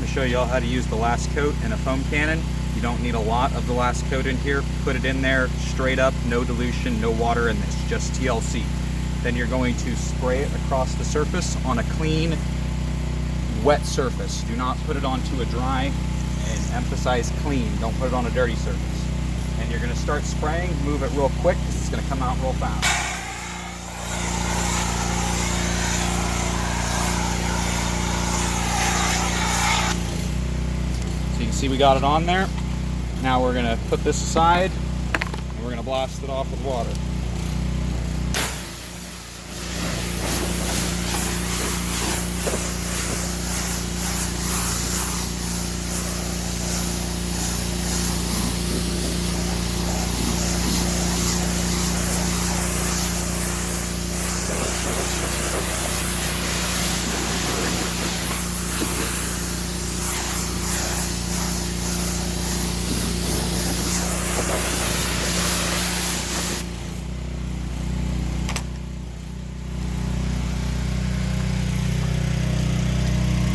to show you all how to use the last coat in a foam cannon. You don't need a lot of the last coat in here. Put it in there straight up, no dilution, no water in this, just TLC. Then you're going to spray it across the surface on a clean, wet surface. Do not put it onto a dry, and emphasize clean. Don't put it on a dirty surface. And you're going to start spraying. Move it real quick because it's going to come out real fast. So you can see we got it on there. Now we're going to put this aside and we're going to blast it off with water.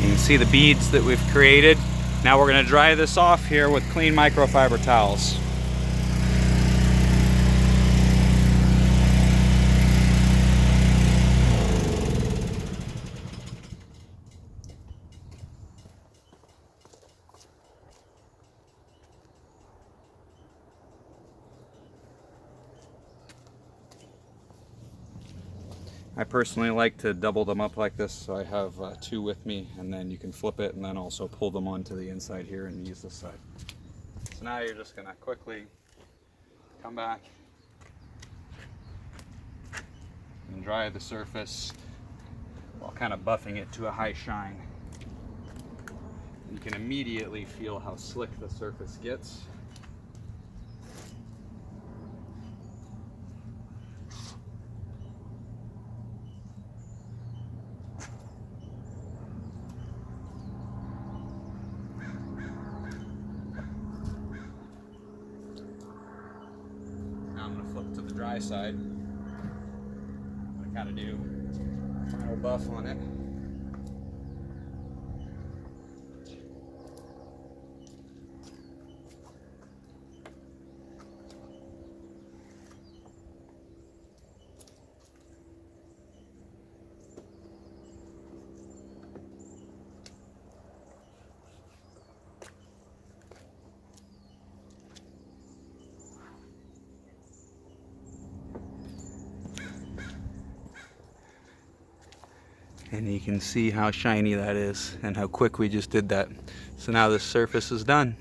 You can see the beads that we've created. Now we're going to dry this off here with clean microfiber towels. I personally like to double them up like this, so I have two with me, and then you can flip it and then also pull them onto the inside here and use this side. So now you're just going to quickly come back and dry the surface while kind of buffing it to a high shine. You can immediately feel how slick the surface gets. Now I'm going to flip to the dry side. I'm going to kind of do a final buff on it. And you can see how shiny that is and how quick we just did that. So now this surface is done.